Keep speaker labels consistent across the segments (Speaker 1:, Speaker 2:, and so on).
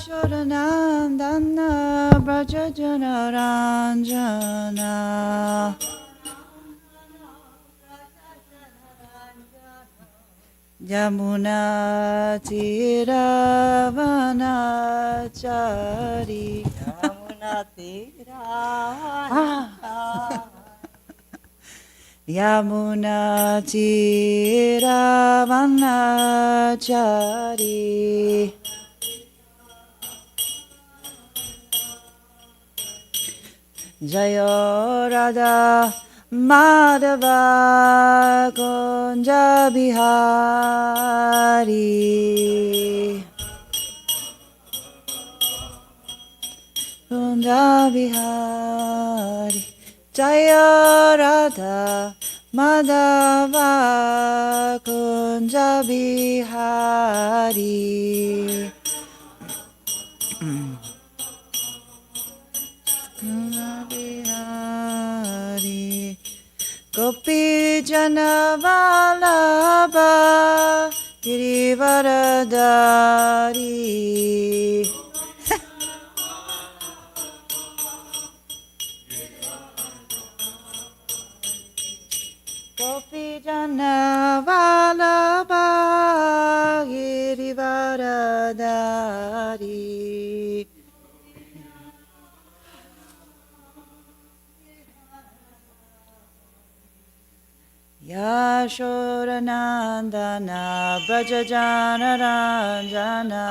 Speaker 1: Yashodanandana Brajajana Ranjana Yamuna Tiravanachari
Speaker 2: Yamuna Tiravanachari
Speaker 1: Yamuna Tiravanachari Jayo Radha Madhava Kunja Bihari Kunja Bihari Jayo Radha Madhava Kunja Bihari Bihari Gopi Janavalabha Girivaradari Gopi Janavalabha Girivaradari Yashodanandana Brajajana Ranjana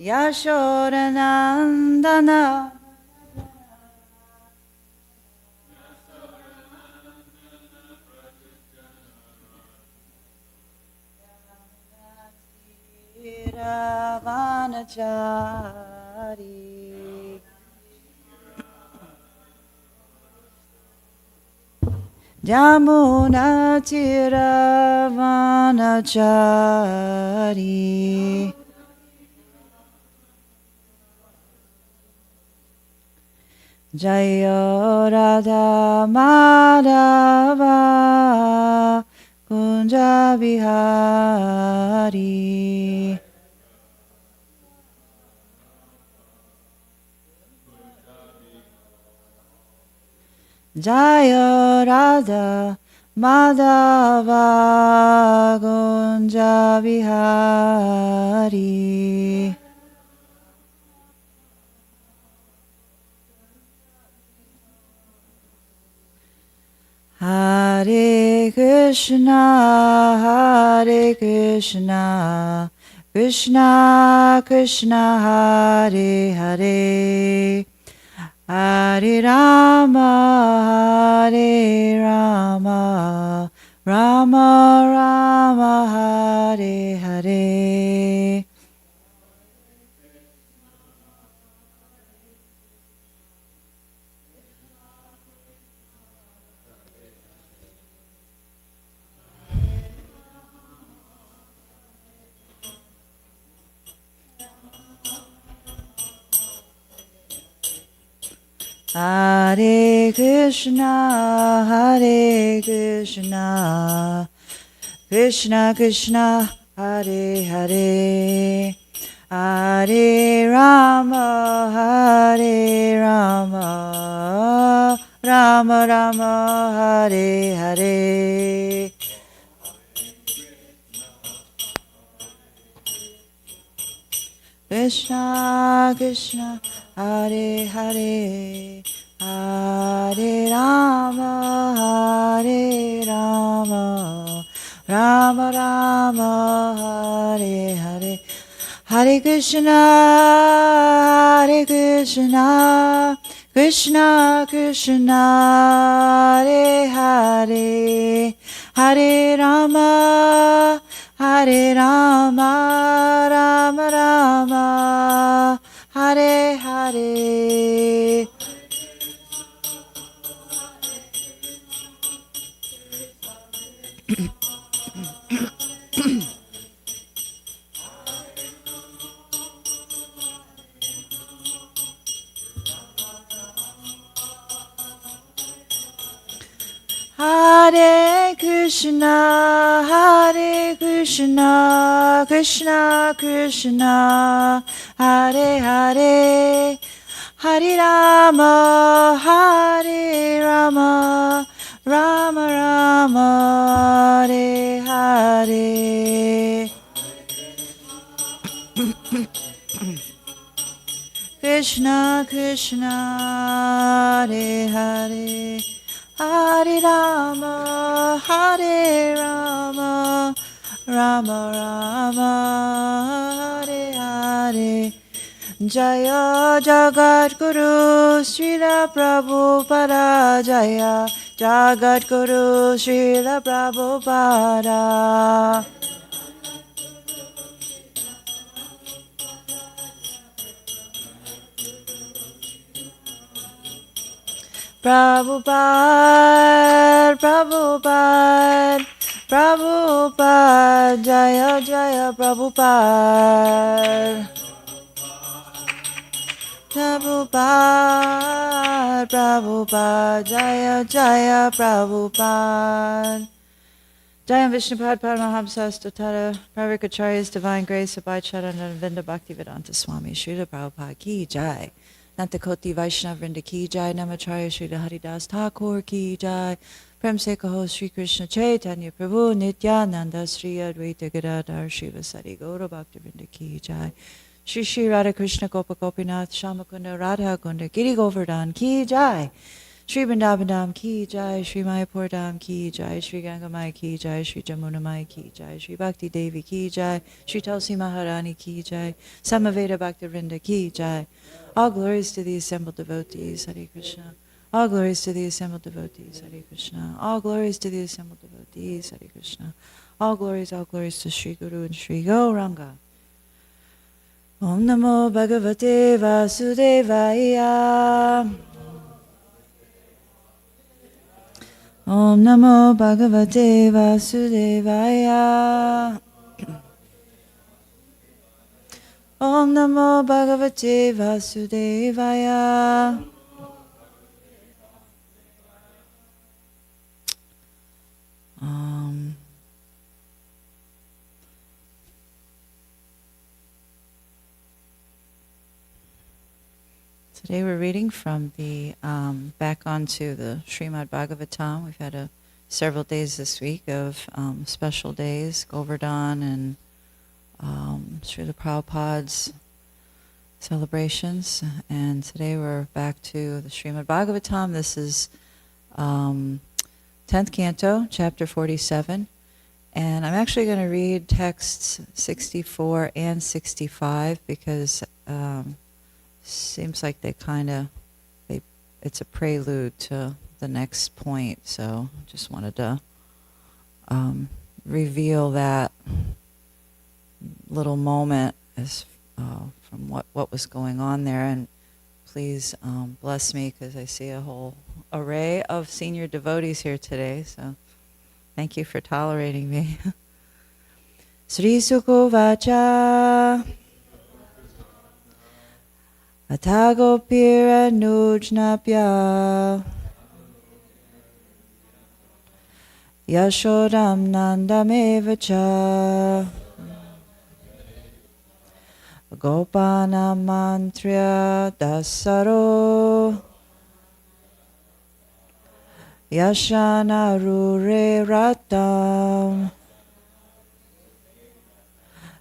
Speaker 1: Yashodanandana Ravanachari Jamuna Tiravanachari Jayo Radha Madhava Kunja Bihari Jaya Radha Madhava Kunja Vihari Hare Krishna Hare Krishna Krishna Krishna Hare Hare Hare Rama, Hare Rama, Rama Rama, Hare Hare. Hare Krishna, Hare Krishna, Krishna Krishna, Hare Hare, Hare Rama, Hare Rama, Rama Rama, Hare Hare. Krishna Krishna, Hare Hare, Hare Rama, Hare Rama, Rama Rama, Hare Hare. Hare Krishna, Hare Krishna, Krishna Krishna, Hare Hare, Hare Rama, Hare Rama, Rama Rama, Hare Hare. Hare Krishna, Krishna Krishna, Hare Hare, Hare Rama, Hare Rama, Rama Rama, Hare Hare. Krishna Krishna, Hare Hare, Hare Rama, Hare Rama, Rama Rama, Hare Hare. Jaya Jagat Guru Srila Prabhupada, Jaya Jagat Guru Srila Prabhupada. Prabhupada, Prabhupada, Prabhupada, Jaya Jaya Prabhupada. Prabhupada, Prabhupada, Jaya Jaya Prabhupada. Jayam Vishnupad Paramahamsa Statara Pravikacharya's Divine Grace Abhay Charananda Vinda Bhaktivedanta Swami Srila Prabhupada Ki Jai. Nantakoti Vaishnav Vrinda Ki Jai. Namacharya Srila Haridas Thakur Ki Jai. Prem Se Kaho Sri Krishna Chaitanya Prabhu Nityananda Sri Advaita Gadadhar Shivasari Gaura Bhakti Vrinda Ki Jai. Shri Shri Radha Krishna Gopa Gopinath Shamakunda Radha Kunda Giri Govardhan Ki Jai. Shri Vrindavan Dham Ki Jai, Shri Mayapur Dham Ki Jai, Shri Gangamai Ki Jai, Shri Jamuna Mai Ki Jai, Shri Bhakti Devi Ki Jai, Shri Tulsi Maharani Ki Jai, Samaveda Bhakti Vrinda Ki Jai. All glories to the assembled devotees, Hare Krishna. All glories to the assembled devotees, Hare Krishna. All glories to the assembled devotees, Hare Krishna. All glories to Shri Guru and Shri Gauranga. Om Namo Bhagavate Vasudevaya. Om Namo Bhagavate Vasudevaya. Om Namo Bhagavate Vasudevaya. Today we're reading from the back onto the Srimad Bhagavatam. We've had several days this week of special days, Govardhan and Srila Prabhupada's celebrations. And today we're back to the Srimad Bhagavatam. This is 10th Canto, Chapter 47. And I'm actually going to read texts 64 and 65 because seems like it's a prelude to the next point, so just wanted to reveal that little moment as from what was going on there. And please bless me because I see a whole array of senior devotees here today, so thank you for tolerating me. Sri Sukho Vacha Atagopira Nujnapya Yashodam Nandamevacha Gopana Mantriya Dasaro Yashana Rure Ratam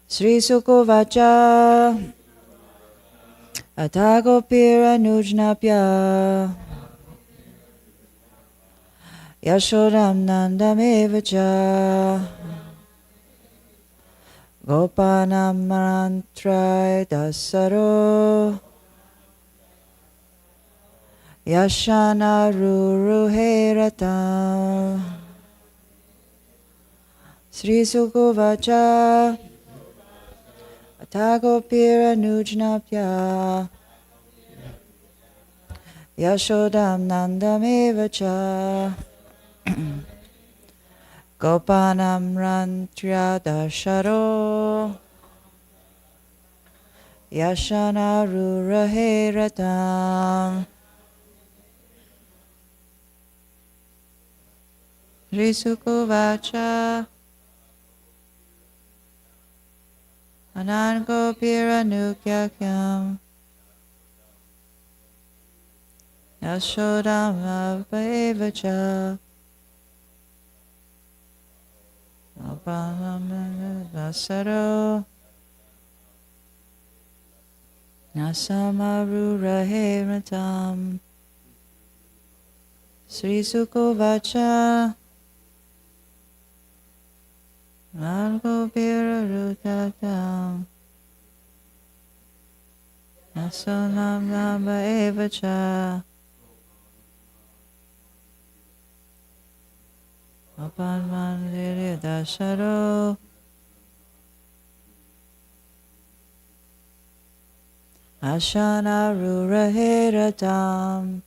Speaker 1: Sri Sukho Vacha Atagopira Nujnapya Yashodam Nandamevacha Gopanam Mantra Dasaro Yashana Ruruheratam Sri Sukho Vacha Atagopira Nujnapya Yashodam Nandamevacha Gopanam Rantra Dasharo Yashana Ruraheratam. Sri Sukuvacha Ananko Piranukyakyam Yashodama Vaevacha Vasaro Nasamarura Heratam Sri Sukuvacha Ananko Piranukyakyam Yashodama Vaevacha Apanmandir Dasharo Ashana Ruraheratam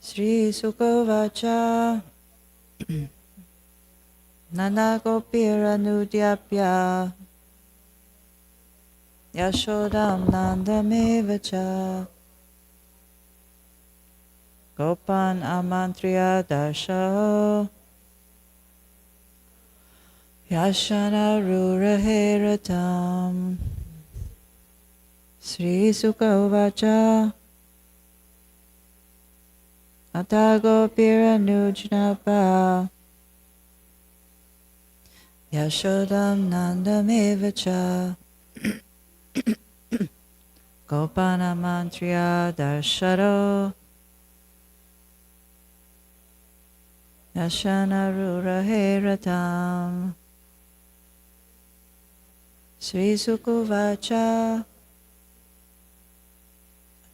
Speaker 1: Sri Sukovacha Nanda Gopira Nudyapya Yashodam Nandamevacha Gopan Amantriya Dashaho Yashana Ruraheratam Sri Sukovacha Atago Piranujnapa Yashodam Nandamevacha Gopana Mantriya Darsharo Yashana Ruraheratam Sri Sukuvacha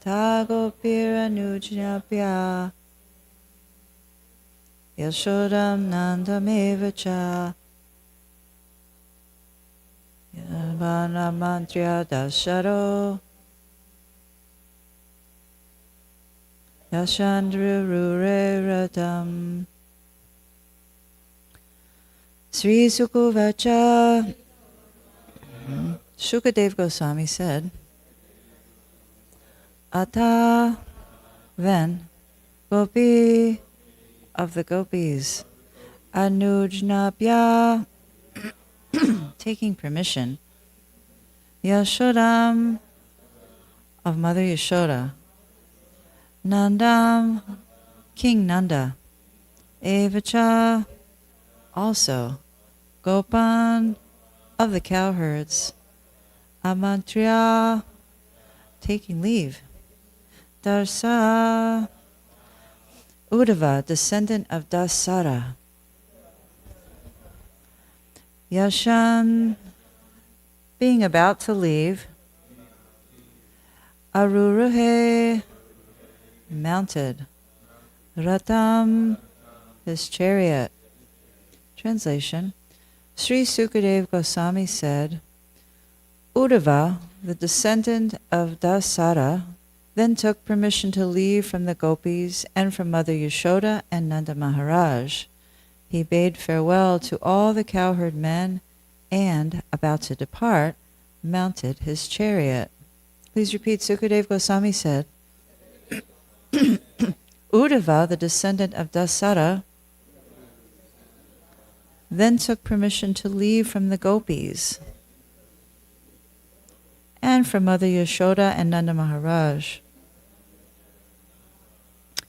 Speaker 1: Tago Piranujnapya Yashodam Nandamevacha Yavana Mantriya Dasharo Yashandra Rureratam Sri Sukuvacha Shukadev Goswami said, Ata, then, Gopi of the gopis, Anujnapya, taking permission, Yashodam, of Mother Yashoda, Nandam, King Nanda, Evacha, also, Gopan, of the cowherds, Amantriya, taking leave, Darsa, Uddhava, descendant of Dasara, Yashan, being about to leave, Aruruhe, mounted, Ratam, his chariot. Translation. Sri Sukadev Goswami said, Uddhava, the descendant of Dasara, then took permission to leave from the gopis and from Mother Yashoda and Nanda Maharaj. He bade farewell to all the cowherd men and, about to depart, mounted his chariot. Please repeat. Sukadev Goswami said, Uddhava, the descendant of Dasara, then took permission to leave from the gopis and from Mother Yashoda and Nanda Maharaj.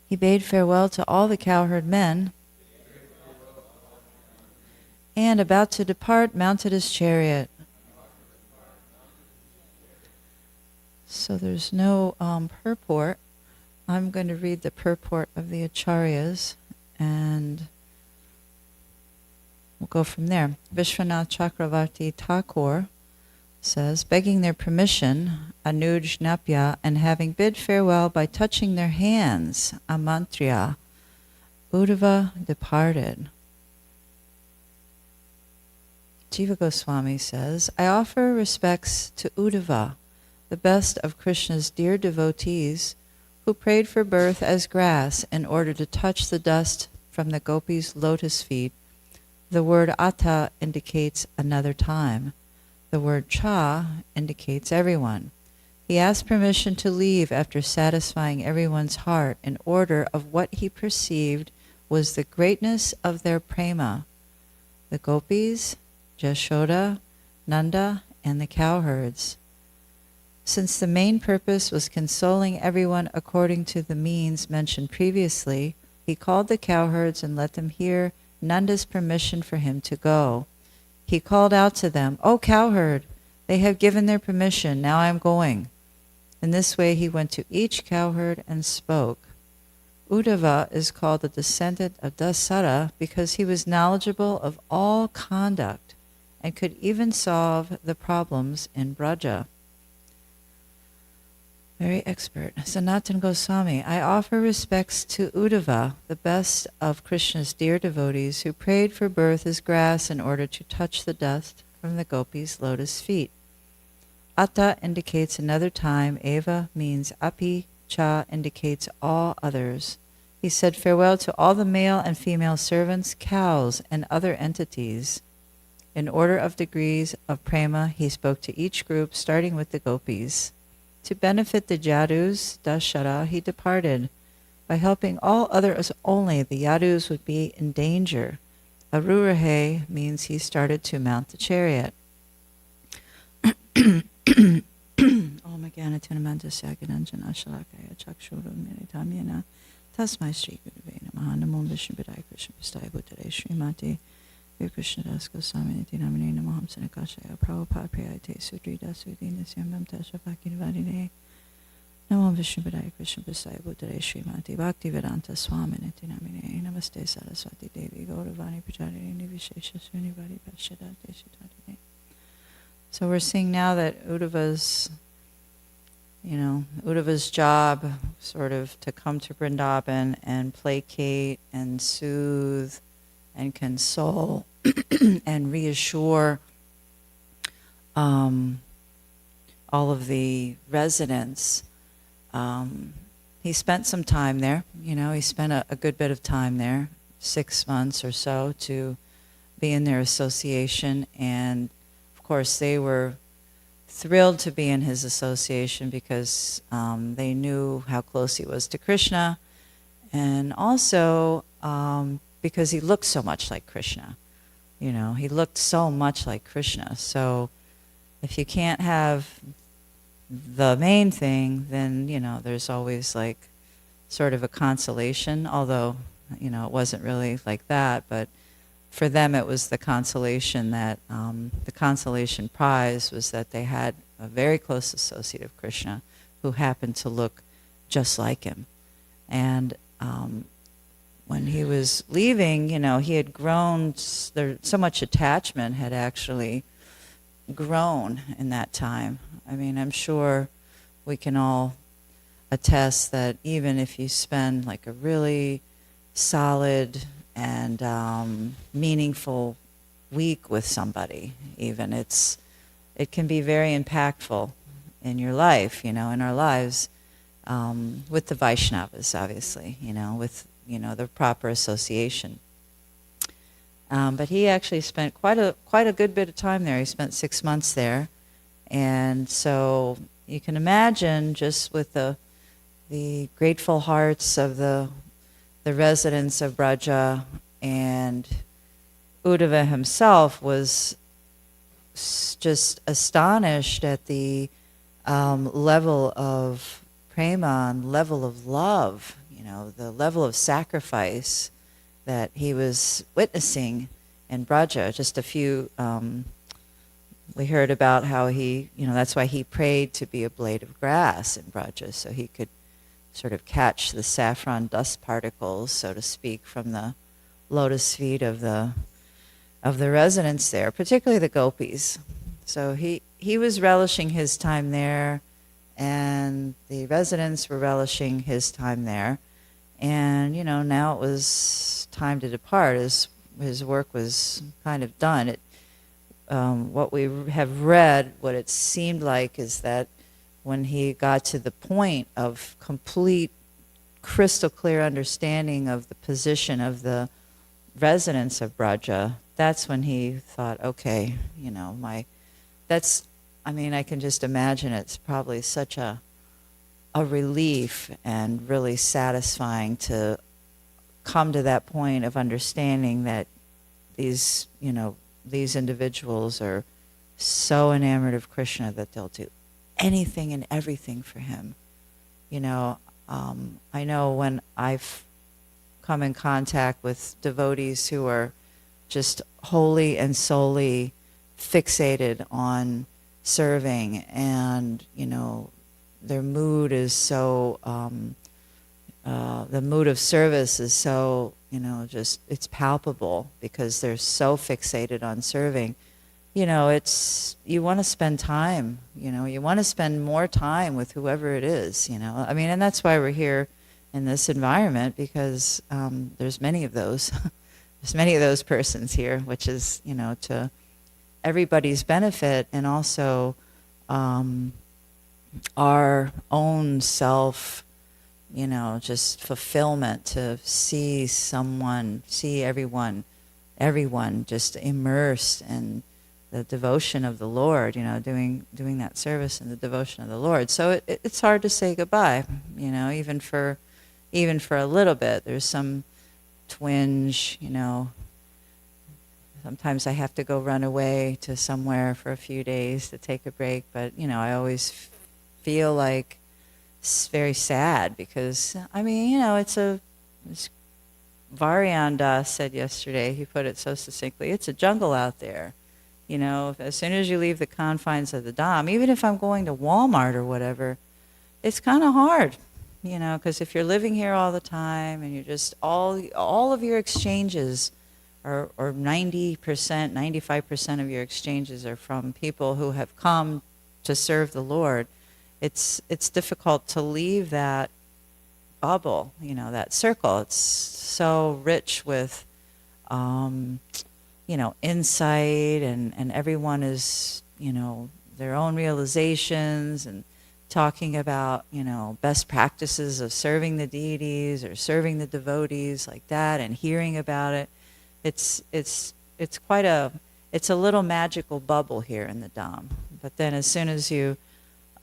Speaker 1: He bade farewell to all the cowherd men and, about to depart, mounted his chariot. So there's no purport. I'm going to read the purport of the Acharyas and we'll go from there. Vishwanath Chakravarti Thakur says, begging their permission, Anuj Napya, and having bid farewell by touching their hands, Amantriya, Uddhava departed. Jiva Goswami says, I offer respects to Uddhava, the best of Krishna's dear devotees, who prayed for birth as grass in order to touch the dust from the gopis' lotus feet. The word Ata indicates another time. The word Cha indicates everyone. He asked permission to leave after satisfying everyone's heart in order of what he perceived was the greatness of their prema. The gopis, Jashoda, Nanda, and the cowherds. Since the main purpose was consoling everyone according to the means mentioned previously, he called the cowherds and let them hear Nanda's permission for him to go. He called out to them, "O cowherd, they have given their permission, now I am going." In this way he went to each cowherd and spoke. Uddhava is called the descendant of Dasara because he was knowledgeable of all conduct and could even solve the problems in Braja. Very expert. Sanatan Goswami, I offer respects to Uddhava, the best of Krishna's dear devotees, who prayed for birth as grass in order to touch the dust from the gopis' lotus feet. Atta indicates another time, Eva means api, cha indicates all others. He said farewell to all the male and female servants, cows, and other entities. In order of degrees of prema, he spoke to each group, starting with the gopis. To benefit the Yadus, Dashara, he departed. By helping all others only, the Yadus would be in danger. Arurahe means he started to mount the chariot. Om Gyanatinamantasya Sagananjana Shalakaya Chakshuru Miritamyana Tasmai Sri Gurave Namaha Namo Vishnu Padaya Krishna Prasthaya Bhuttare Srimati Vir Krishna Das Goswami Niti Namane Namaham Sanakashaya Prabhupada Prayate Sudrida Sudina Syambam Tasha Vakirvadine Namo Vishnu Padaya Krishna Prasthaya Bhuttare Srimati Bhakti Vedanta Swami Niti Namane Namaste Saraswati Devi Gauravani Pracharini Nivishesha Srinivadi Pashadate Shitadine. So we're seeing now that Uddhava's job sort of to come to Vrindavan and placate and soothe and console and reassure all of the residents. He spent some time there. He spent a good bit of time there, 6 months or so, to be in their association. And of course, they were thrilled to be in his association because they knew how close he was to Krishna, and also because he looked so much like Krishna. He looked so much like Krishna. So if you can't have the main thing, then, there's always like sort of a consolation, although, it wasn't really like that, but for them, it was the consolation that, the consolation prize was that they had a very close associate of Krishna who happened to look just like him. And when he was leaving, he had grown, so much attachment had actually grown in that time. I mean, I'm sure we can all attest that even if you spend like a really solid and meaningful week with somebody, even it can be very impactful in your life, in our lives, with the Vaishnavas, obviously, with the proper association. But he actually spent quite a good bit of time there. He spent 6 months there, and so you can imagine just with the grateful hearts of the residents of Braja, and Uddhava himself was just astonished at the level of prema and level of love, the level of sacrifice that he was witnessing in Braja. Just a few, we heard about how he, that's why he prayed to be a blade of grass in Braja, so he could sort of catch the saffron dust particles, so to speak, from the lotus feet of the residents there, particularly the gopis. So he was relishing his time there, and the residents were relishing his time there. And, now it was time to depart. His work was kind of done. What we have read, what it seemed like is that when he got to the point of complete crystal clear understanding of the position of the residents of Braja, that's when he thought, okay, I can just imagine it's probably such a relief and really satisfying to come to that point of understanding that these, these individuals are so enamored of Krishna that they'll do anything and everything for him. I know when I've come in contact with devotees who are just wholly and solely fixated on serving, and their mood is so the mood of service is so just, it's palpable because they're so fixated on serving. It's, you want to spend time, you want to spend more time with whoever it is, and that's why we're here in this environment, because there's many of those there's many of those persons here, which is to everybody's benefit, and also our own self, just fulfillment, to see everyone just immersed in the devotion of the Lord, doing that service and the devotion of the Lord. So it's hard to say goodbye, even for a little bit. There's some twinge, Sometimes I have to go run away to somewhere for a few days to take a break, but I always feel like it's very sad, because it's Varian Das said yesterday, he put it so succinctly, it's a jungle out there. As soon as you leave the confines of the Dham, even if I'm going to Walmart or whatever, it's kind of hard, because if you're living here all the time and you're just all of your exchanges, or 90%, 95% of your exchanges are from people who have come to serve the Lord, it's difficult to leave that bubble, that circle. It's so rich with insight, and everyone is, their own realizations, and talking about, best practices of serving the deities or serving the devotees, like that, and hearing about it. It's a little magical bubble here in the Dham. But then as soon as you,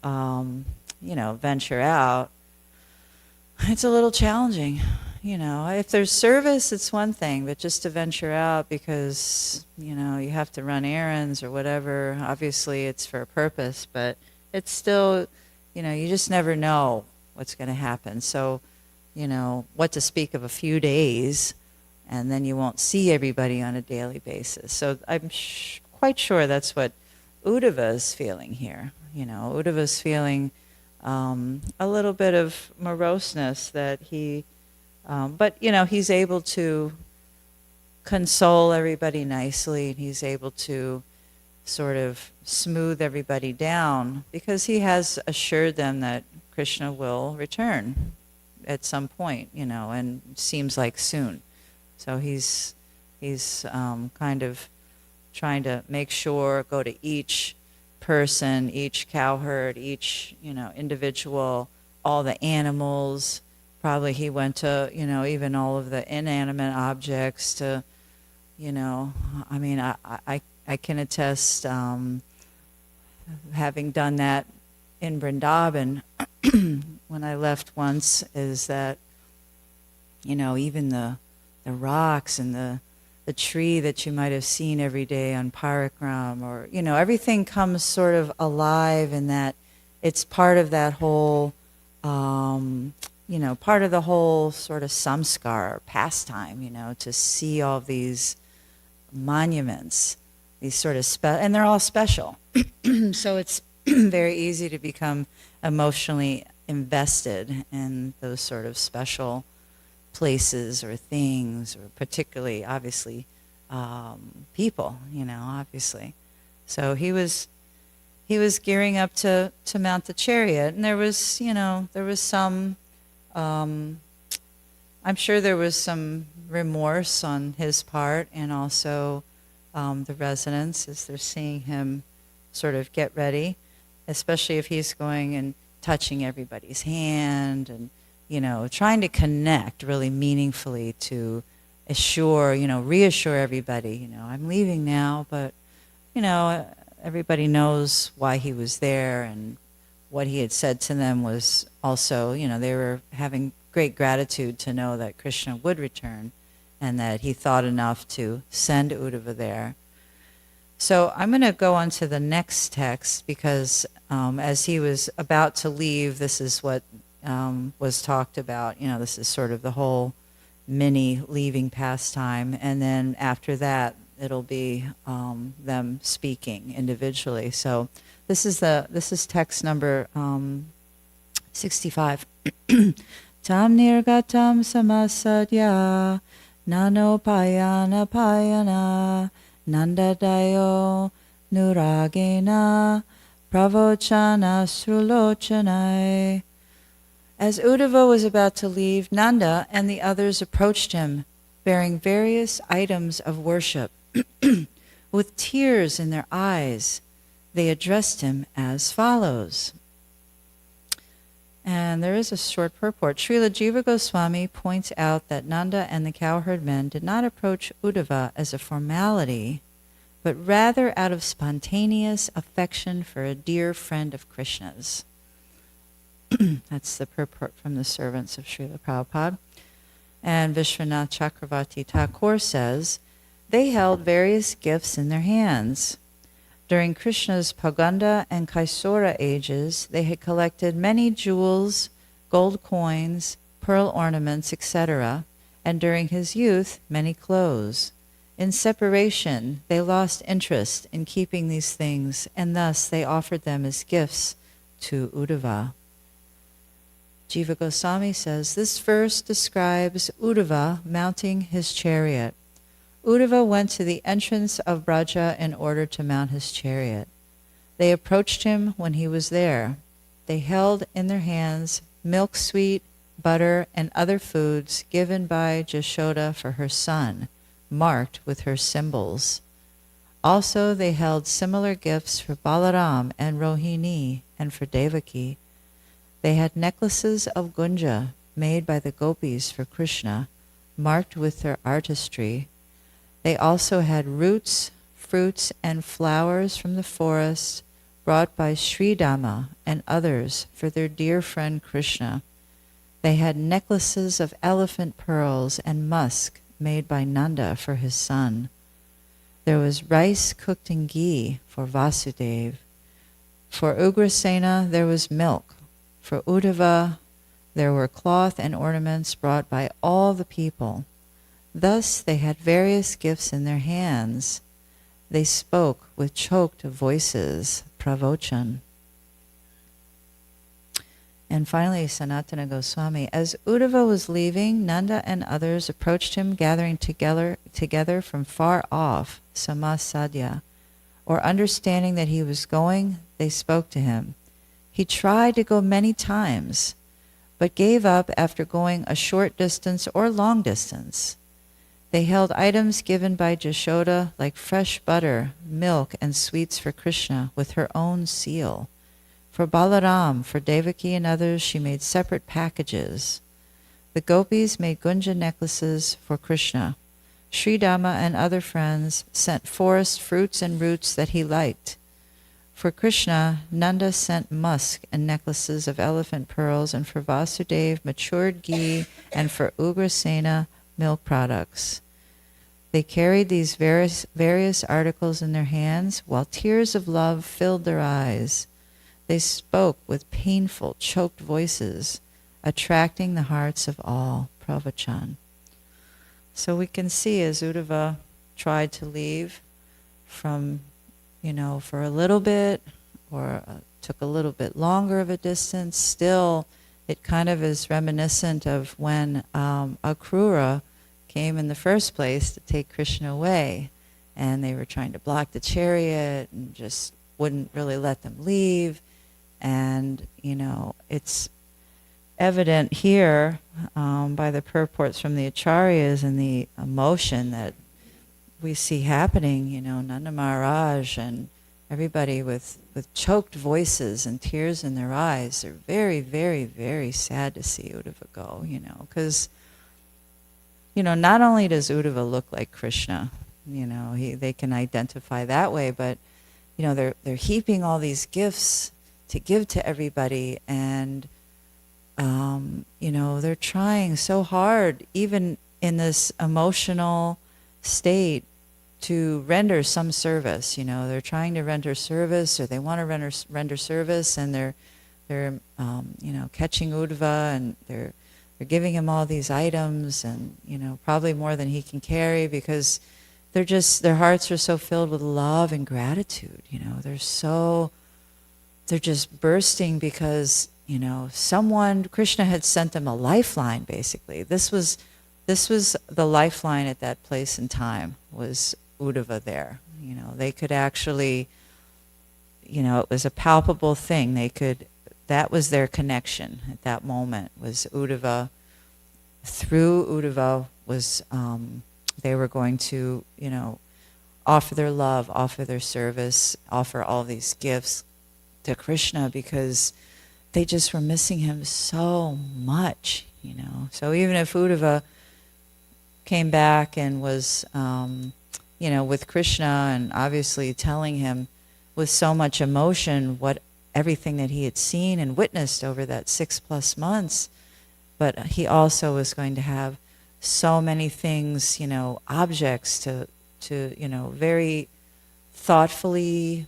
Speaker 1: venture out, it's a little challenging. If there's service, it's one thing, but just to venture out because, you have to run errands or whatever, obviously it's for a purpose, but it's still, you just never know what's going to happen. So, what to speak of a few days, and then you won't see everybody on a daily basis. So I'm quite sure that's what Uddhava is feeling here. Uddhava is feeling a little bit of moroseness that he, but he's able to console everybody nicely, and he's able to sort of smooth everybody down, because he has assured them that Krishna will return at some point, and seems like soon. So he's kind of trying to make sure, go to each person, each cowherd, each individual, all the animals. Probably he went to even all of the inanimate objects to, I can attest, having done that in Vrindavan when I left once, is that even the rocks and the tree that you might have seen every day on Parikram, or everything comes sort of alive, in that it's part of that whole part of the whole sort of samskar, pastime, to see all these monuments, these sort of and they're all special. So it's very easy to become emotionally invested in those sort of special places or things, or particularly, obviously, people, obviously. So he was gearing up to mount the chariot, and there was some, I'm sure there was some remorse on his part, and also the residents, as they're seeing him sort of get ready, especially if he's going and touching everybody's hand, and trying to connect really meaningfully to reassure everybody, I'm leaving now, but everybody knows why he was there, and what he had said to them was also, they were having great gratitude to know that Krishna would return and that he thought enough to send Uddhava there. So I'm going to go on to the next text because as he was about to leave, this is what was talked about. You know, this is sort of the whole mini leaving pastime. And then after that, it'll be them speaking individually. So this is text number 65. Tam nirgatam samasadya nanopayana payana nandadayo nuragena pravochana srulochanai. As Uddhava was about to leave, Nanda and the others approached him, bearing various items of worship. With tears in their eyes, they addressed him as follows. And there is a short purport. Srila Jiva Goswami points out that Nanda and the cowherd men did not approach Uddhava as a formality, but rather out of spontaneous affection for a dear friend of Krishna's. That's the purport from the servants of Srila Prabhupada. And Vishwanath Chakravarti Thakur says, they held various gifts in their hands. During Krishna's Paganda and Kaisora ages, they had collected many jewels, gold coins, pearl ornaments, etc., and during his youth, many clothes. In separation, they lost interest in keeping these things, and thus they offered them as gifts to Uddhava. Jiva Goswami says, this verse describes Uddhava mounting his chariot. Uddhava went to the entrance of Braja in order to mount his chariot. They approached him when he was there. They held in their hands milk sweet, butter, and other foods given by Jashoda for her son, marked with her symbols. Also they held similar gifts for Balaram and Rohini and for Devaki. They had necklaces of gunja made by the gopis for Krishna, marked with their artistry. They also had roots, fruits, and flowers from the forest brought by Sri Dhamma and others for their dear friend Krishna. They had necklaces of elephant pearls and musk made by Nanda for his son. There was rice cooked in ghee for Vasudeva. For Ugrasena there was milk. For Uddhava there were cloth and ornaments brought by all the people. Thus they had various gifts in their hands. They spoke with choked voices, pravochan. And finally, Sanatana Goswami, as Uddhava was leaving, Nanda and others approached him, gathering together from far off, samasadya, or understanding that he was going, they spoke to him. He tried to go many times, but gave up after going a short distance or long distance. They held items given by Jashoda like fresh butter, milk, and sweets for Krishna with her own seal. For Balaram, for Devaki and others, she made separate packages. The gopis made gunja necklaces for Krishna. Sri Dhamma and other friends sent forest fruits and roots that he liked. For Krishna, Nanda sent musk and necklaces of elephant pearls, and for Vasudeva, matured ghee, and for Ugrasena, milk products. They carried these various articles in their hands, while tears of love filled their eyes. They spoke with painful, choked voices, attracting the hearts of all. Pravachan. So we can see as Uddhava tried to leave from, for a little bit, or took a little bit longer of a distance, still it kind of is reminiscent of when Akrura came in the first place to take Krishna away, and they were trying to block the chariot and just wouldn't really let them leave. And, it's evident here by the purports from the acharyas and the emotion that we see happening, Nanda Maharaj and everybody with choked voices and tears in their eyes. They're very, very, very sad to see Uddhava go, because, not only does Uddhava look like Krishna, they can identify that way, but, they're heaping all these gifts to give to everybody, and they're trying so hard, even in this emotional state, to render some service. They're trying to render service, or they want to render service, and they're catching Uddhava, and they're giving him all these items, and probably more than he can carry, because their hearts are so filled with love and gratitude. They're just bursting because Krishna had sent them a lifeline. Basically, this was the lifeline at that place and time, was Uddhava there. They could actually, it was a palpable thing. That was their connection at that moment, was Uddhava. Through Uddhava was, they were going to, offer their love, offer their service, offer all these gifts to Krishna, because they just were missing him so much. So even if Uddhava came back and was, with Krishna, and obviously telling him with so much emotion everything that he had seen and witnessed over that 6+ months, but he also was going to have so many things, objects to very thoughtfully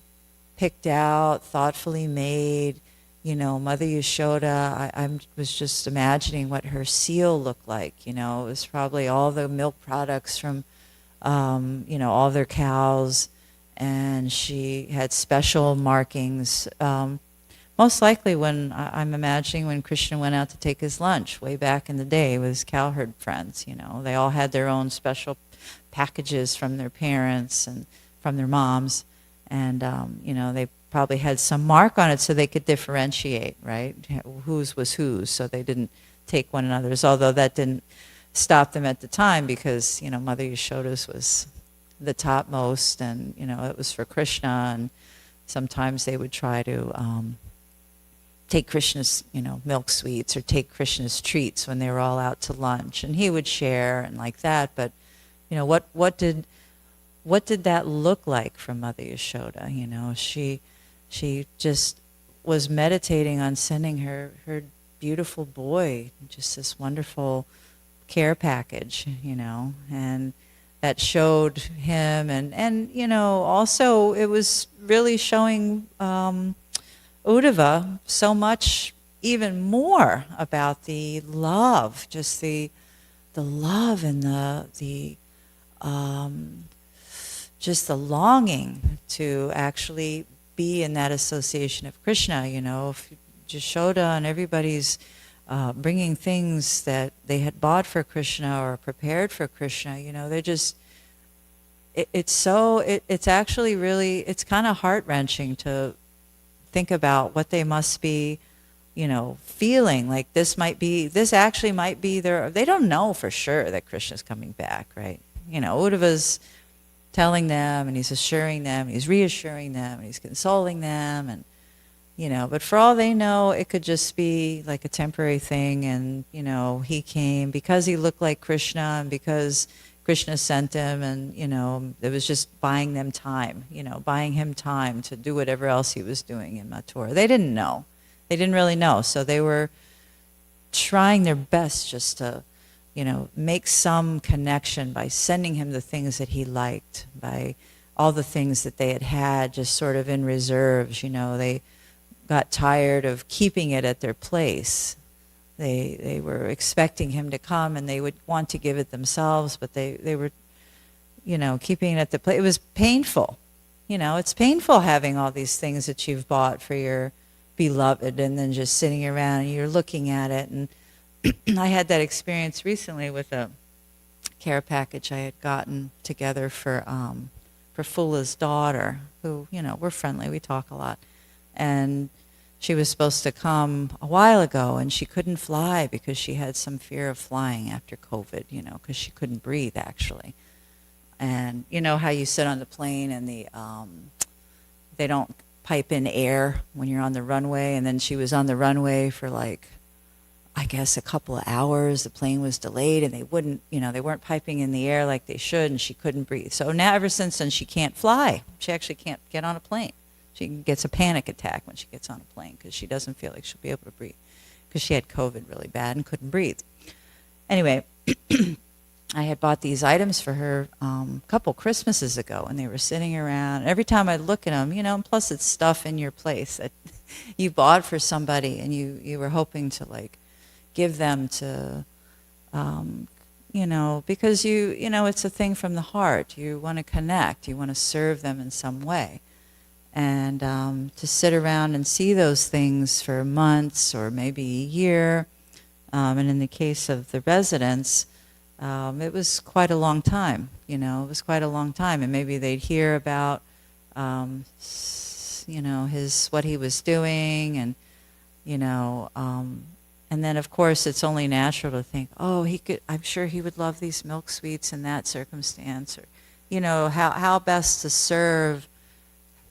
Speaker 1: picked out, thoughtfully made. Mother Yashoda, I was just imagining what her seal looked like. It was probably all the milk products from, all their cows, and she had special markings. Most likely I'm imagining when Krishna went out to take his lunch way back in the day with his cowherd friends, they all had their own special packages from their parents and from their moms, and they probably had some mark on it so they could differentiate, right? Whose was whose, so they didn't take one another's, although that didn't stop them at the time, because Mother Yashoda's was the topmost, and it was for Krishna, and sometimes they would try to take Krishna's milk sweets, or take Krishna's treats when they were all out to lunch, and he would share and like that. But what did that look like from Mother Yashoda? She just was meditating on sending her beautiful boy just this wonderful care package, and that showed him, and also it was really showing Uddhava so much, even more, about the love, just the love, and the just the longing to actually be in that association of Krishna. If Jashoda and everybody's bringing things that they had bought for Krishna or prepared for Krishna, they're just, it's actually really, it's kind of heart-wrenching to think about what they must be, feeling. Like this actually might be they don't know for sure that Krishna's coming back, right? Uddhava's telling them, and he's assuring them, and he's reassuring them, and he's consoling them, and but for all they know, it could just be like a temporary thing, and he came because he looked like Krishna, and because Krishna sent him, and it was just buying them time, buying him time to do whatever else he was doing in Mathura. They didn't know. They didn't really know, so they were trying their best just to make some connection by sending him the things that he liked, by all the things that they had just sort of in reserves. They got tired of keeping it at their place. They were expecting him to come, and they would want to give it themselves, but they were, keeping it at the place. It was painful. It's painful having all these things that you've bought for your beloved, and then just sitting around and you're looking at it. And I had that experience recently with a care package I had gotten together for Fula's daughter, who, we're friendly, we talk a lot. And she was supposed to come a while ago, and she couldn't fly because she had some fear of flying after COVID, because she couldn't breathe, actually. And how you sit on the plane and they don't pipe in air when you're on the runway, and then she was on the runway for I guess a couple of hours. The plane was delayed, and they weren't piping in the air like they should, and she couldn't breathe. So now, ever since then, she can't fly. She actually can't get on a plane. She gets a panic attack when she gets on a plane because she doesn't feel like she'll be able to breathe. because she had COVID really bad and couldn't breathe. Anyway, I had bought these items for her a couple Christmases ago, and they were sitting around. Every time I'd look at them, and plus it's stuff in your place that you bought for somebody, and you were hoping to like give them to, because it's a thing from the heart. You want to connect. You want to serve them in some way. And to sit around and see those things for months or maybe a year, and in the case of the residents, it was quite a long time. It was quite a long time. And maybe they'd hear about, what he was doing, and and then of course it's only natural to think, oh, I'm sure he would love these milk sweets in that circumstance, or how best to serve.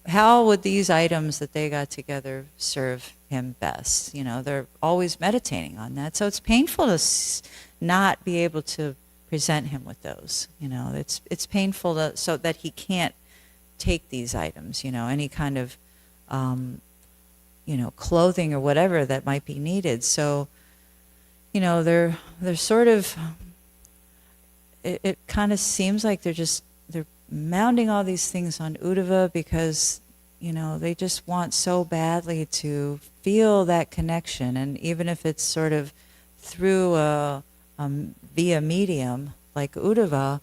Speaker 1: How would these items that they got together serve him best? They're always meditating on that. So it's painful to not be able to present him with those. It's painful so that he can't take these items, any kind of, clothing or whatever that might be needed. So, they're sort of, it kind of seems like they're mounting all these things on Uddhava because, they just want so badly to feel that connection. And even if it's sort of through via medium like Uddhava,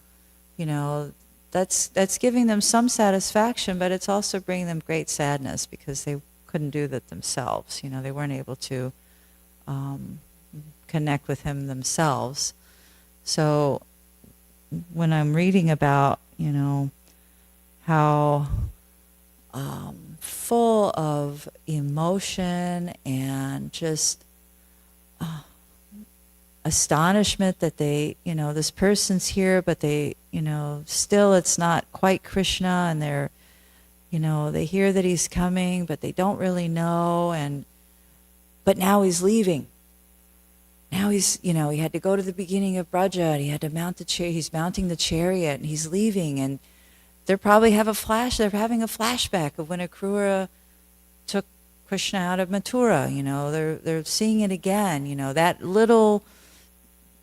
Speaker 1: that's giving them some satisfaction, but it's also bringing them great sadness because they couldn't do that themselves. They weren't able to connect with him themselves. So when I'm reading about, how full of emotion and just astonishment that they, this person's here, but they, still it's not quite Krishna, and they're, they hear that he's coming, but they don't really know, but now he's leaving. Now he's, he had to go to the beginning of Braja, and he had to mount the chariot, he's mounting the chariot, and he's leaving, and they're having a flashback of when Akrura took Krishna out of Mathura. They're seeing it again. That little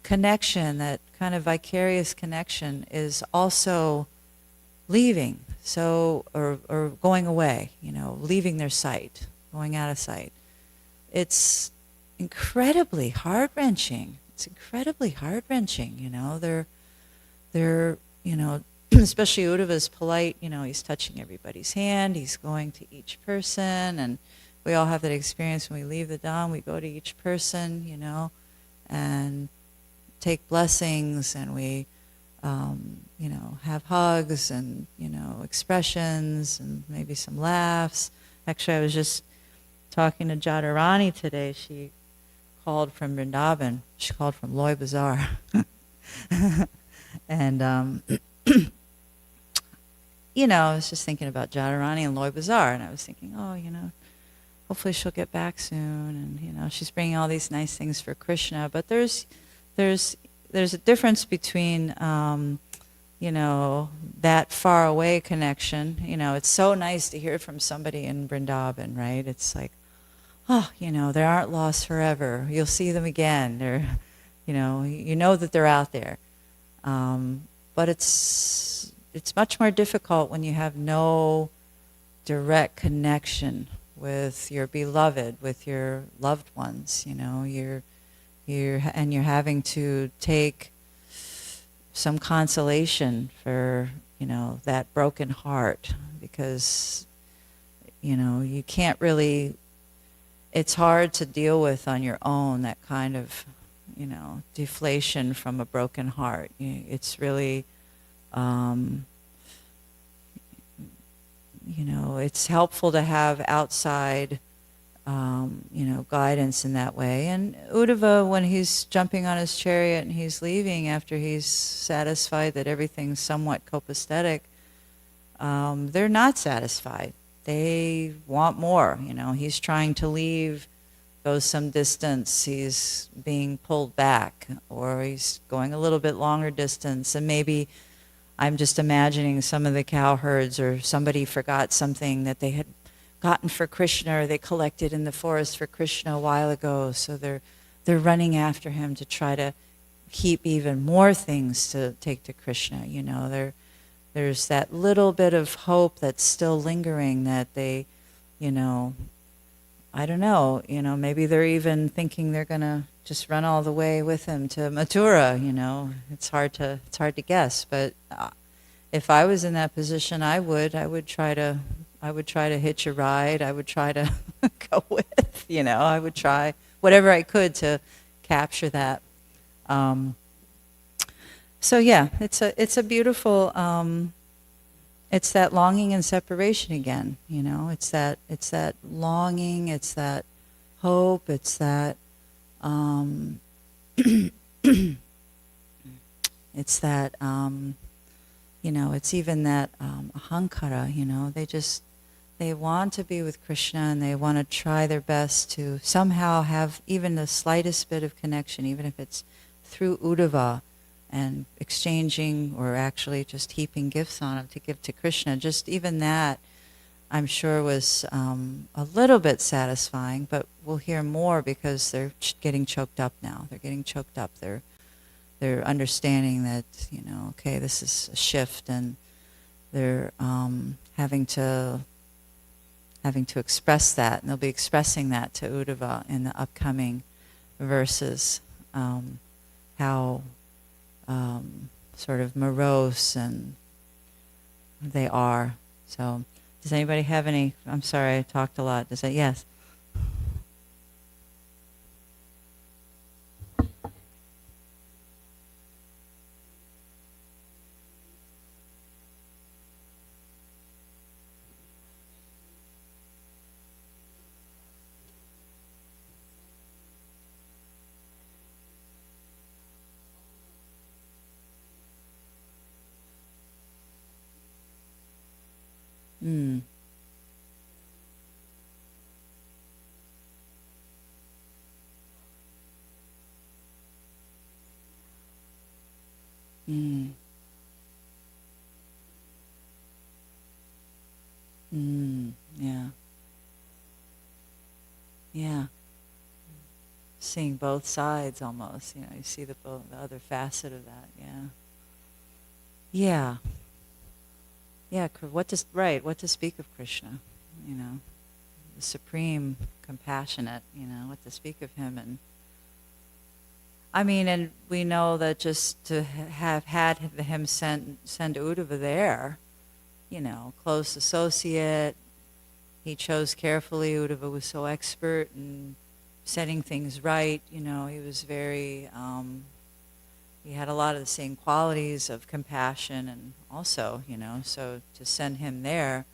Speaker 1: connection, that kind of vicarious connection, is also leaving. So, or going away. Leaving their sight, going out of sight. It's incredibly heart-wrenching. It's incredibly heart-wrenching. They're especially Uddhava's polite, he's touching everybody's hand, he's going to each person, and we all have that experience when we leave the Dham. We go to each person, and take blessings, and we, have hugs and, expressions and maybe some laughs. Actually, I was just talking to Jadharani today. She called from Vrindavan. She called from Loy Bazaar. And, I was just thinking about Jadharani and Loy Bazaar, and I was thinking, oh, hopefully she'll get back soon, and she's bringing all these nice things for Krishna. But there's a difference between that far away connection. It's so nice to hear from somebody in Vrindavan, right? It's like, oh, they aren't lost forever. You'll see them again. They're, that they're out there. But it's much more difficult when you have no direct connection with your beloved, with your loved ones. You're having to take some consolation for that broken heart, because you can't really. It's hard to deal with on your own, that kind of deflation from a broken heart. It's really. It's helpful to have outside, guidance in that way. And Uddhava, when he's jumping on his chariot and he's leaving after he's satisfied that everything's somewhat copacetic, they're not satisfied. They want more. He's trying to leave, goes some distance, he's being pulled back, or he's going a little bit longer distance, and maybe I'm just imagining some of the cowherds or somebody forgot something that they had gotten for Krishna, or they collected in the forest for Krishna a while ago, so they're running after him to try to keep even more things to take to Krishna. There's that little bit of hope that's still lingering, that they, I don't know, maybe they're even thinking they're gonna just run all the way with him to Mathura. It's hard to guess, but if I was in that position, I would try to hitch a ride. I would try to go with, I would try whatever I could to capture that. So yeah, it's a beautiful. It's that longing and separation again. It's that longing. It's that hope. It's that. It's that. It's even that ahankara. They want to be with Krishna, and they want to try their best to somehow have even the slightest bit of connection, even if it's through Uddhava, and exchanging, or actually just heaping gifts on him to give to Krishna. Just even that, I'm sure, was a little bit satisfying, but we'll hear more because they're getting choked up now. They're getting choked up. They're understanding that, okay, this is a shift, and they're having to express that, and they'll be expressing that to Uddhava in the upcoming verses, how sort of morose and they are. So, does anybody have any? I'm sorry, I talked a lot. Does that? Yes. Mm. Mm. Mm. Yeah. Yeah. Seeing both sides almost. You see the other facet of that. Yeah. Yeah. Yeah. What to speak of Krishna? The supreme compassionate. What to speak of him. And and we know that just to have had him send Uddhava there, close associate. He chose carefully. Uddhava was so expert in setting things right. He was very, he had a lot of the same qualities of compassion, and also, so to send him there,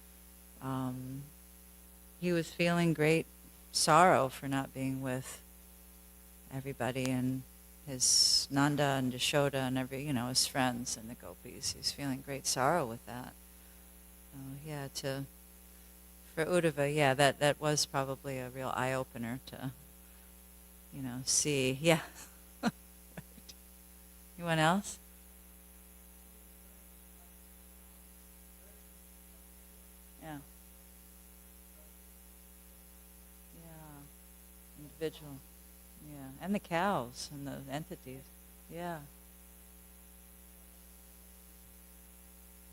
Speaker 1: he was feeling great sorrow for not being with everybody, and his Nanda and Yashoda and his friends and the gopis. He was feeling great sorrow with that. For Uddhava, that was probably a real eye-opener to, see. Yeah. Right. Anyone else? Yeah. Yeah. Individual. Yeah. And the cows and the entities. Yeah.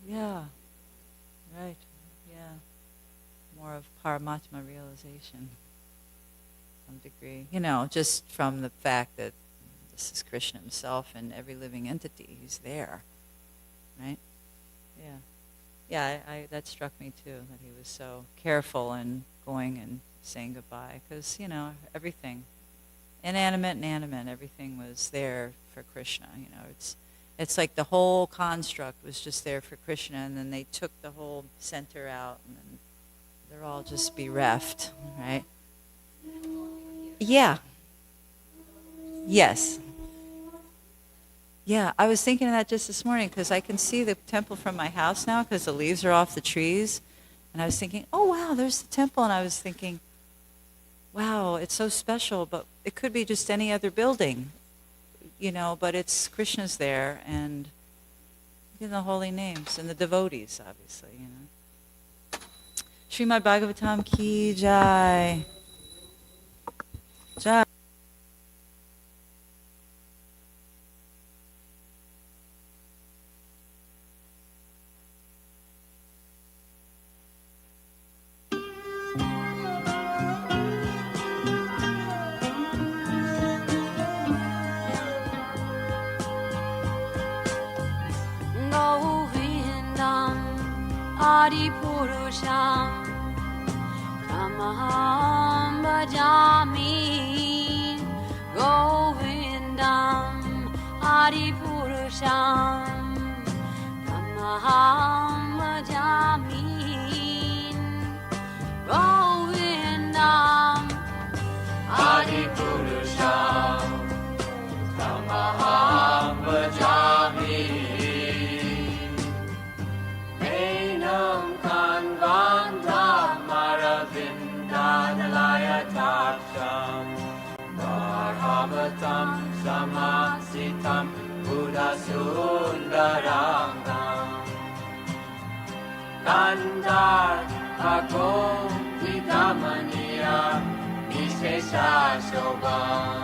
Speaker 1: Yeah. Right. Yeah. More of Paramatma realization, to some degree. Just from the fact that this is Krishna himself, and every living entity, he's there, right? Yeah. Yeah, I that struck me too, that he was so careful in going and saying goodbye, because, everything, inanimate and animate, everything was there for Krishna. It's like the whole construct was just there for Krishna, and then they took the whole center out, and then they're all just bereft, right? Yeah. Yes. Yeah, I was thinking of that just this morning, because I can see the temple from my house now because the leaves are off the trees. And I was thinking, oh, wow, there's the temple. And I was thinking, wow, it's so special, but it could be just any other building, but it's Krishna's there, and the holy names and the devotees, obviously, Srimad Bhagavatam ki jai. Jai.
Speaker 2: Govindam Adipurusham Tamaham Bhajami Govindam Adipurusham Tamaham Bhajami Govindam Adipurusham Tamaham Bhajami Enam Kanvantam Aravindanalaya Taksham Bharavatam Samasitam Buddhasundarangam Kandar Bhagom Vidamaniya Nishesha Shobham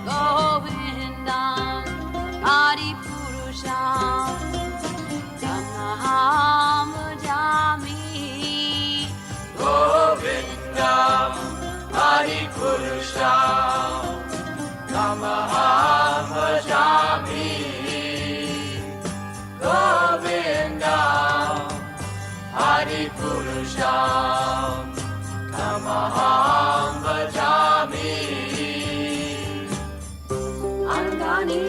Speaker 2: Govindam Adipurusham Tamaham Bhajami Govindam Adipurusham Tamaham Bhajami Govindam Adipurusham Tamaham Bhajami Angani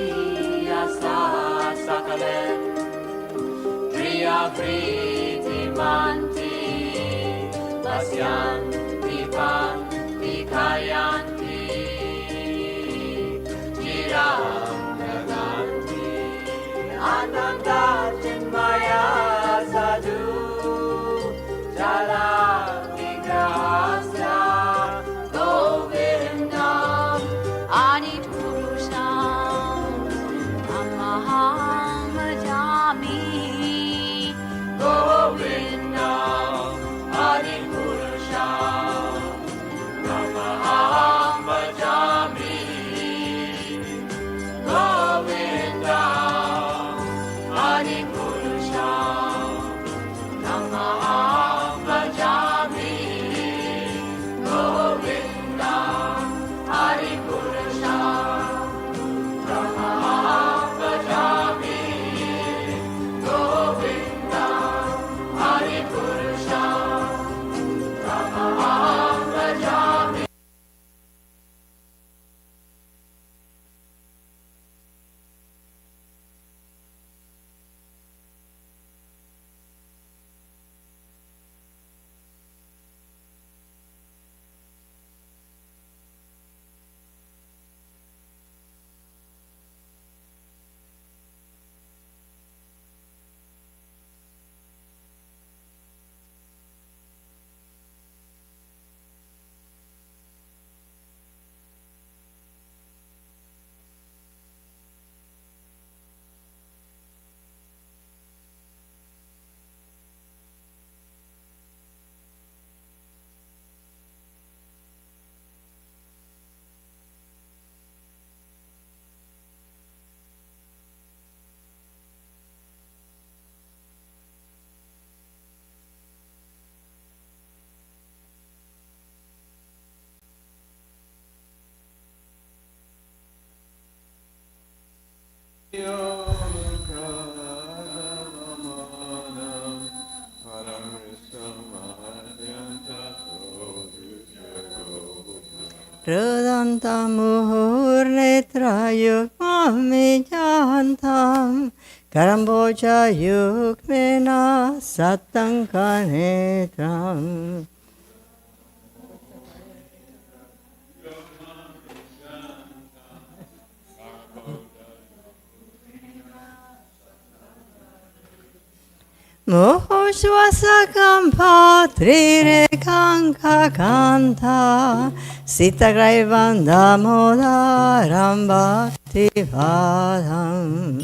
Speaker 2: Asa Sakalen Priya Priti Manti Pasyanti Panti Kayanti Chiram Naganti Ananda Chinmaya Sadhu Jala Vigrahasya Govindam Adipurusham Tamaham Bhajami Govindam Adipurusham Tamaham Bhajami Govindam Adipurusham Tamaham Bhajami Govindam Adipurusham Tamaham Bhajami Govindam Adipurusham Tamaham Bhajami
Speaker 3: Rudanta muhurnetra yukmami jantam karamboja yukmena satankanetram. Muhuswasakampa trirekanka kanta sitagraivanda modaram bhaktivadam.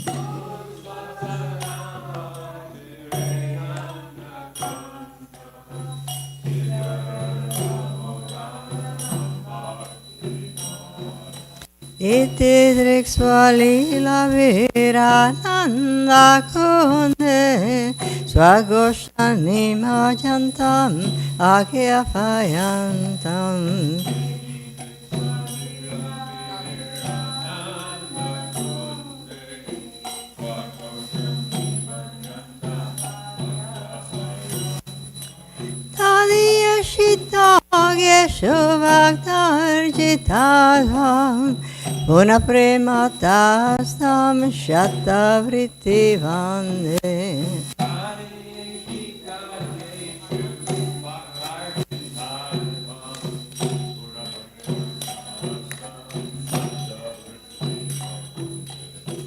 Speaker 3: Iti driksvalila virananda kunde Swagoshani majantam akyapayantam Tadiyashitagye shuvaktarjitadham Puna prematastam shatavriti vande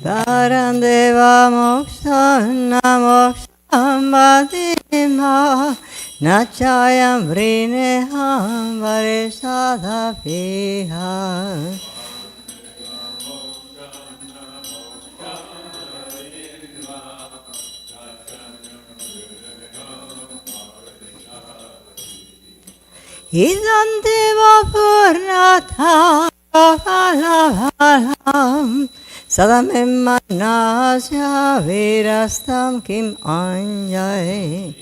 Speaker 3: Tarandeva mokshan namokshan vadima Nachayam vrineham varesadhapiha Idanteva purnatha phalavalam Sadamemmanasya virastam kim anjay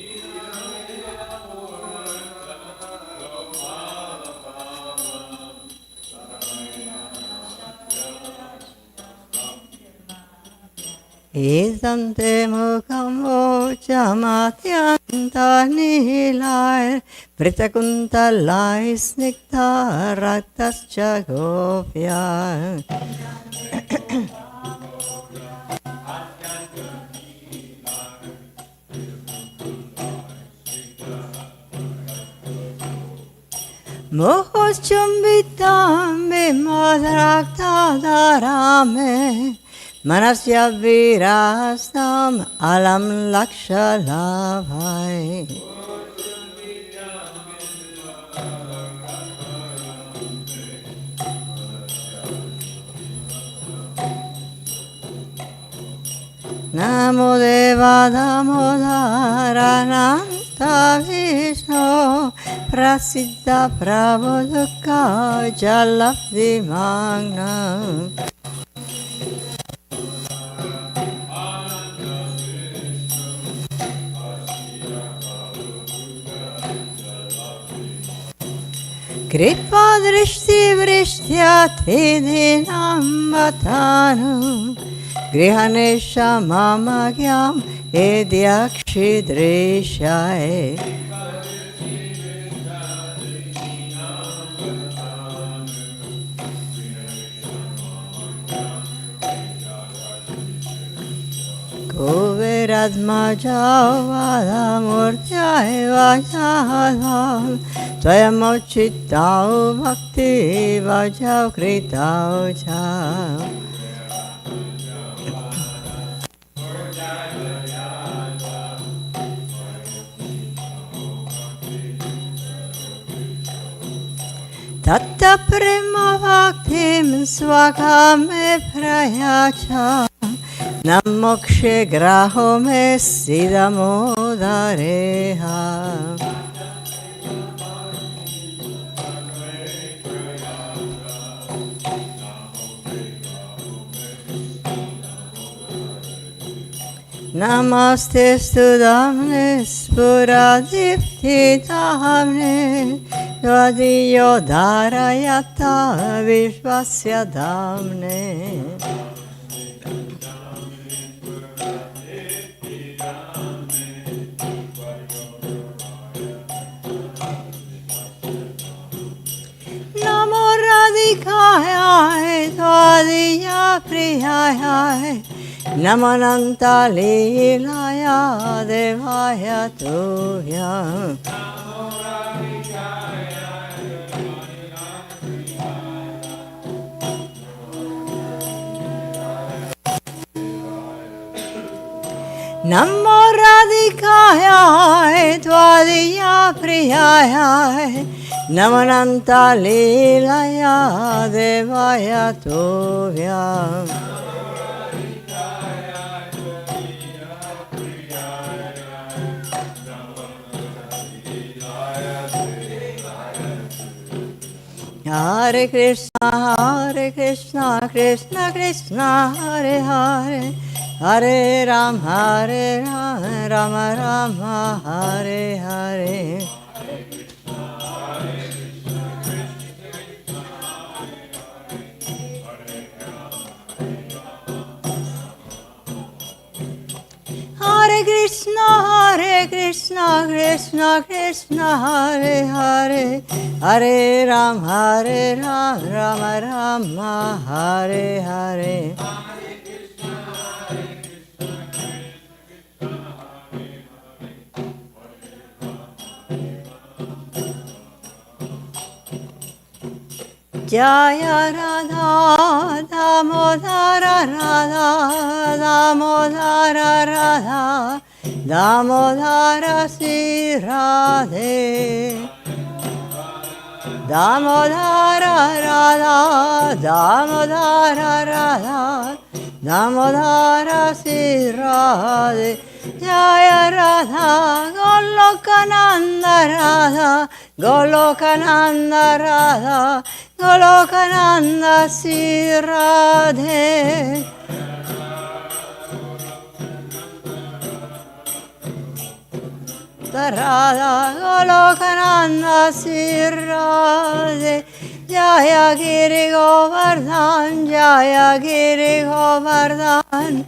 Speaker 3: Idante mukham vochamatyanta nilay Vritakuntalay snikta raktascha gopya Mohoschumbitam bimadrakta darame Manasya virastam alam lakshalabhai Namo Deva Damodarananta Vishnu Prasiddha Prabodhaka Jalapdi Magna Kripa drishti vrishyati dinam vatanu Grihanesha mamagyam edyakshidrishai Kuveradmajavadamurtyai vajadam Tvayamochittau bhakti vajav kritau cha Tatta prema bhaktim swakame prayacha Namokshe graho me sidamodareha Namaste studamne spuradipti damne Yadiyo dharayata vishvasya damne Namo radhikaya tvadiya priyaya Namananta lilaya devaya tuya Namo radhikaya tvadiya priyaya Namananta lilaya devaya tuya Hare Krishna, Krishna Krishna, Hare Hare, Hare Ram, Rama Rama, Hare Hare. Hare Krishna, Krishna Krishna, Hare Hare, Hare Ram, Rama Rama, Hare Hare. Jaya Radha, Damodara Radha, Damodara Radha, Damodara Sri Radhe. Damodara Radha, Damodara Radha, Damodara Sri Radhe. Jaya Radha, Golokananda Radha, Golokananda Radha, Golokananda Sri Radhe. Radha, Golokananda Sri Radhe. Jaya Giri Govardhan, Jaya Giri Govardhan,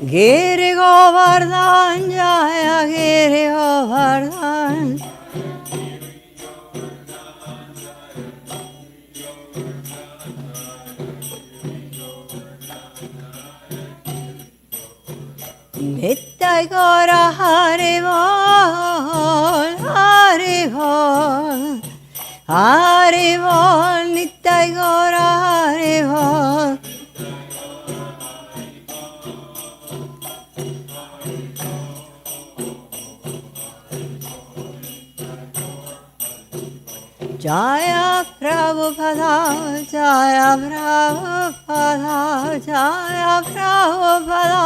Speaker 3: Giri Govardhan, Jaya Giri Govardhan. Nitya Gaura Hari Bol, Hari Bol, Hari Bol, Nitya Gaura Hari Bol. Jaya Prabhupada, Jaya Prabhupada, Jaya Prabhupada,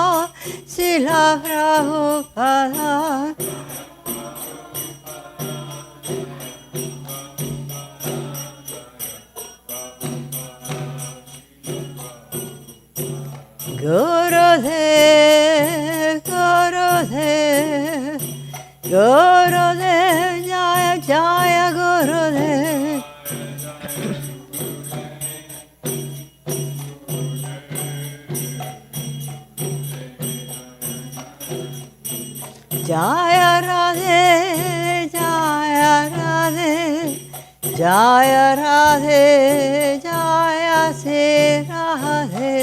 Speaker 3: Srila Prabhupada. Gurudev, Gurudev, Gurudev, Jaya Jaya Gurudev. Jaya Radhe, Jaya Radhe, Jaya Radhe, Jaya Sri Radhe.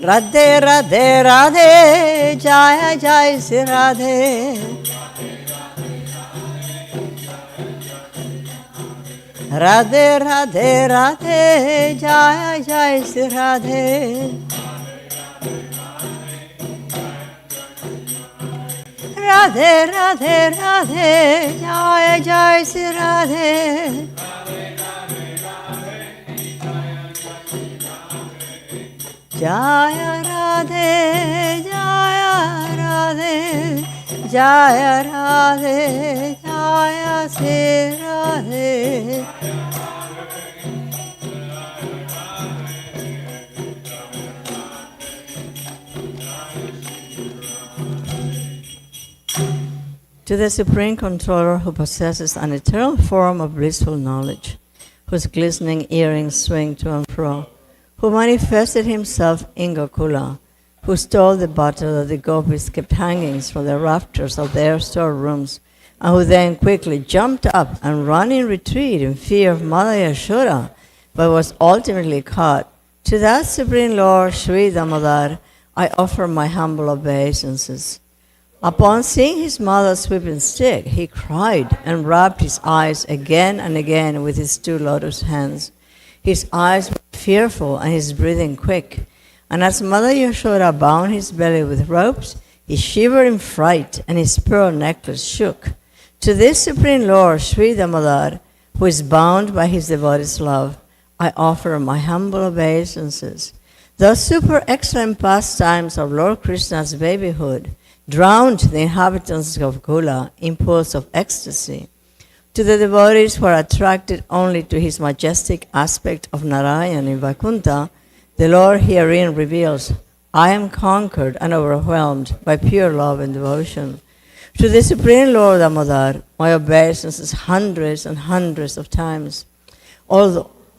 Speaker 3: Radhe Radhe Radhe, Jaya Jaya Sri Radhe. Radhe Radhe Radhe, Jaya Jaya Sri Radhe. Radhe Radhe Radhe, Jaya Jaya Sri Radhe. Jaya Radhe, Jaya Radhe, Jaya Radhe, Jaya Sri Radhe. To the Supreme Controller who possesses an eternal form of blissful knowledge, whose glistening earrings swing to and fro, who manifested himself in Gokula, who stole the butter that the gopis kept hanging from the rafters of their storerooms, and who then quickly jumped up and ran in retreat in fear of Mother Yashoda, but was ultimately caught. To that Supreme Lord, Sri Damodar, I offer my humble obeisances. Upon seeing his mother's whipping stick, he cried and rubbed his eyes again and again with his two lotus hands. His eyes were fearful and his breathing quick. And as Mother Yashoda bound his belly with ropes, he shivered in fright and his pearl necklace shook. To this Supreme Lord, Sri Damodar, who is bound by his devotee's love, I offer my humble obeisances. The super excellent pastimes of Lord Krishna's babyhood drowned the inhabitants of Gola in pools of ecstasy. To the devotees who are attracted only to his majestic aspect of Narayan in Vaikuntha, the Lord herein reveals, I am conquered and overwhelmed by pure love and devotion. To the Supreme Lord Damodar, my obeisances hundreds and hundreds of times.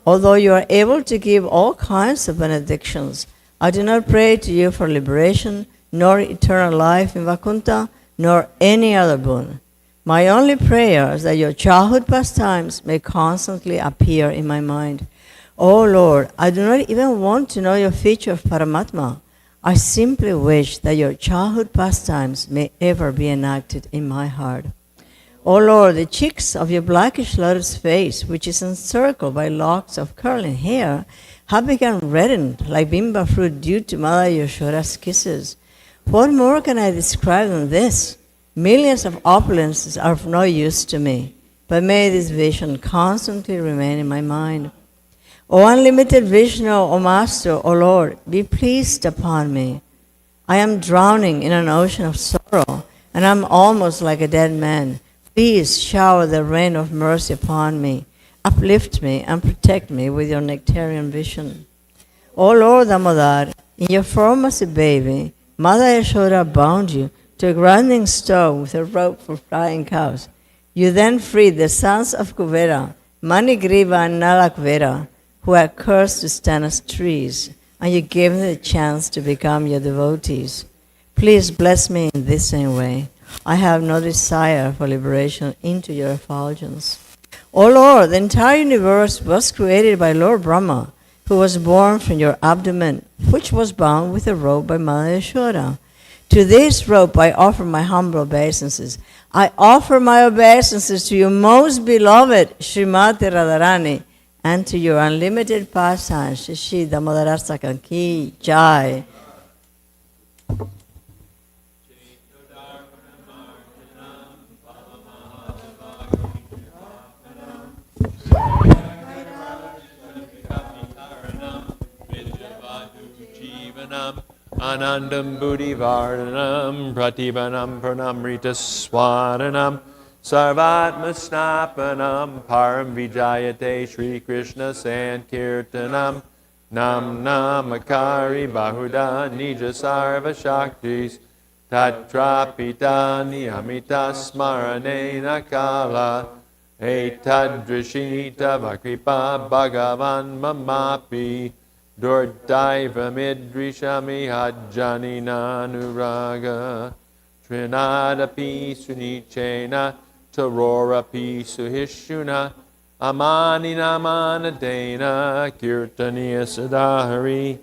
Speaker 3: Although you are able to give all kinds of benedictions, I do not pray to you for liberation, nor eternal life in Vaikuntha, nor any other boon. My only prayer is that your childhood pastimes may constantly appear in my mind. O Lord, I do not even want to know your feature of Paramatma. I simply wish that your childhood pastimes may ever be enacted in my heart. O Lord, the cheeks of your blackish lotus face, which is encircled by locks of curling hair, have become reddened like bimba fruit due to Mother Yashoda's kisses. What more can I describe than this? Millions of opulences are of no use to me, but may this vision constantly remain in my mind. O unlimited Vishnu, O Master, O Lord, be pleased upon me. I am drowning in an ocean of sorrow, and I am almost like a dead man. Please shower the rain of mercy upon me. Uplift me and protect me with your nectarian vision. O Lord Damodar, in your form as a baby, Mother Yashoda bound you to a grinding stone with a rope for flying cows. You then freed the sons of Kuvera, Manigriva and Nalakvera, who are cursed to stand as trees, and you gave them the chance to become your devotees. Please bless me in this same way. I have no desire for liberation into your effulgence. O Lord, the entire universe was created by Lord Brahma, who was born from your abdomen, which was bound with a rope by Mother Yashoda. To this rope I offer my humble obeisances. I offer my obeisances to your most beloved Srimati Radharani and to your unlimited pastimes, Shri Damodarasaka Ki Jai.
Speaker 4: Anandam Buddhi Vardhanam Pratibanam Pranamrita Swadanam Sarvatma Snapanam Param Vijayate Shri Krishna Sankirtanam Nam Namakari Bahuda Nija Sarva Shaktis Tatrapita Niyamita Smaranena Kala Etadrishita Vakripa Bhagavan Mamapi Dordaiva Midrishami Hajjani Nanuraga Trinadapi Sunichena Tarorapi Suhishuna Amani Namanadena Kirtaniya Sadahari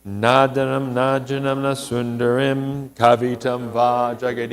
Speaker 4: Nadanam Najanam Nasundarim Kavitam Vajagadi